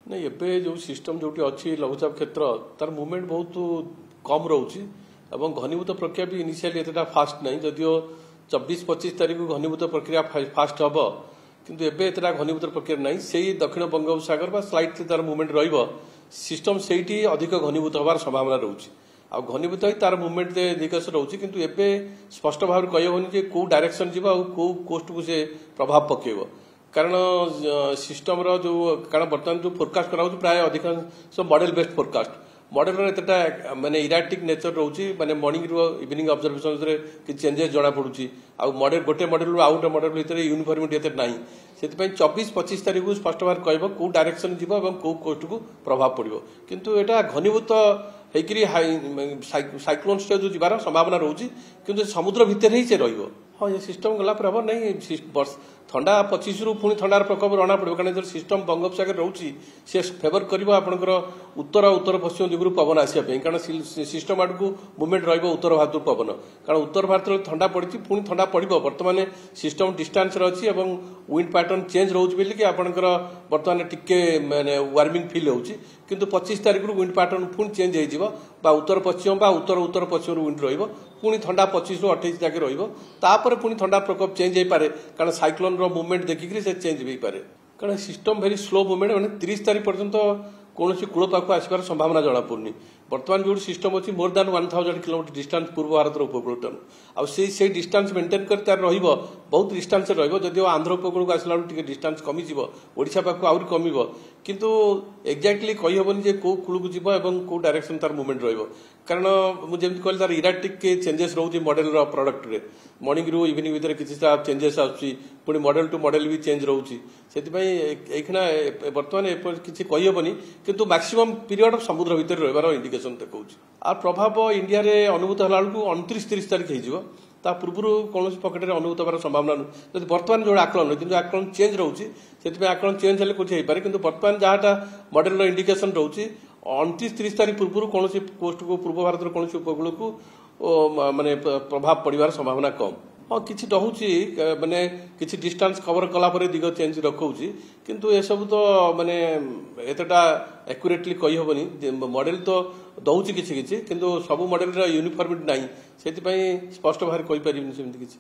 नहीं एबे जो सिस्टम जो अच्छी लघुचाप क्षेत्र तार मुवमेंट बहुत कम रोचे और घनीभूत प्रक्रिया भी इनिशियली एतटा फास्ट नहीं जदियो 24-25 तारीख को घनीभूत प्रक्रिया फास्ट हम किंतु एबे एतटा घनीभूत प्रक्रिया नहीं से दक्षिण बंगोपसागर स्लाइटली तार मुवमेंट रिस्टम से अधिक घनीभूत हबार संभावना रोचे आ घनीभूत ही तार मुवमेंट दिगस रोचे किंतु एबे स्पष्ट भाव कही कौ डायरेक्शन जी कौ कोस्ट को से प्रभाव पकेब कारण सिस्टम जो कारण बर्तमान जो फोरकास्ट करा प्राय अधिकांश मॉडल बेस्ड फोरकास्ट मॉडल एतटा माने इराटिक नेचर रोचे माने मॉर्निंग रो इवनिंग ऑब्जर्वेशंस रे कि चेंजेस जना पड़ुची आ मॉडल गोटे मॉडल रो आउट मॉडल भीतर यूनिफॉर्मिटी एते नाही सेति 24-25 तारीख को स्पष्ट भाव कहबो को डायरेक्शन जीवो एवं को कोस्ट को प्रभाव पड़िबो किंतु एटा घनीभूत हेकरी साइक्लोन स्टेज जीवार संभावना रोची किंतु समुद्र भितर ही से रहिबो हाँ ये सिस्टम गला पर हम नहीं ठंडा 25 रु पुणी ठंडार प्रकोप रणा पड़ो कारण जो सिस्टम बंगोपसागर रोचे सी फेवर कर आपंकर उत्तर उत्तर पश्चिम दिगु पवन आसापी कारण सिस्टम आड़ को मुवमेंट रत्तर भारत पवन कारण उत्तर भारत ठंडा पड़ी पुणी ठंडा पड़ो बर्तमान सिस्टम डिस्टेंस अच्छी विंड पैटर्न चेंज रोचे कि आपंकर बर्तमान टिके माने वार्मिंग फिल होची किंतु 25 तारीख रु विंड पैटर्न पुणी चेंज हो उत्तर पश्चिम उत्तर उत्तर पश्चिम विंड रही पुणी ठंडा 25 रु 28 जाके रही पुणी ठंडा प्रकोप चेंज हो पारे कारण साइक्लोन रो मूवमेंट देखिक से चेंज हो पारे कारण सिस्टम वेरी स्लो मूवमेंट मैंने 30 तारीख पर्यंत कौन कूल पाक आसबार संभावना जना पड़नी बर्तमान जो सिस्टम अच्छी मोर देन 1000 किलोमीटर डिस्टेंस पूर्व भारत उपकूल से डिस्टेंस मेंटेन कर बहुत डिस्टेंस रही आंध्र उपकूल को आसला डिस्टेंस कमिज ओडिशा पाक आहुरी कम किंतु एक्जाक्टली कही हेनी जे कौ कूल को जीव और कौ डायरेक्शन तार मुवमेंट कारण मुझे कहली तार इराटिक चेंजेस रोचे मॉडल प्रोडक्ट रे मॉर्निंग रु इवनिंग भितर किसी चेंजेस आसुच्ची मॉडल टू मॉडल भी चेंज रोचे से बर्तमान किसी कही हेनी किंतु मैक्सिमम पीरियड समुद्र भितर रही इंडिकेशन देखा आ प्रभाव इंडिया रे अनुभूत होला बेलू 29-30 तारीख हो पूर्व कौन पकेट अनुभूत होवार संभावना नहीं बर्तमान जो आकलन कि आकलन चेंज रोचे से आकलन चेंज हेल्ले कुछ हो कि बर्तमान जहाँ मॉडल इंडिकेशन रोचे 29-30 तारीख पूर्व कौन कोस्ट को पूर्व भारत कौन उपकूल को माने प्रभाव पड़ार संभावना कम हाँ किसी रहुची माने किसी डिस्टेंस कवर कलापर दिग चेंज रखुची किंतु ये सब तो माने एतटा एक्यूरेटली कही हेनी मॉडल तो दौची किसी किंतु सब मॉडल यूनिफॉर्मिटी नहीं से स्पष्ट भाव कही पारिनी सेमती किसी।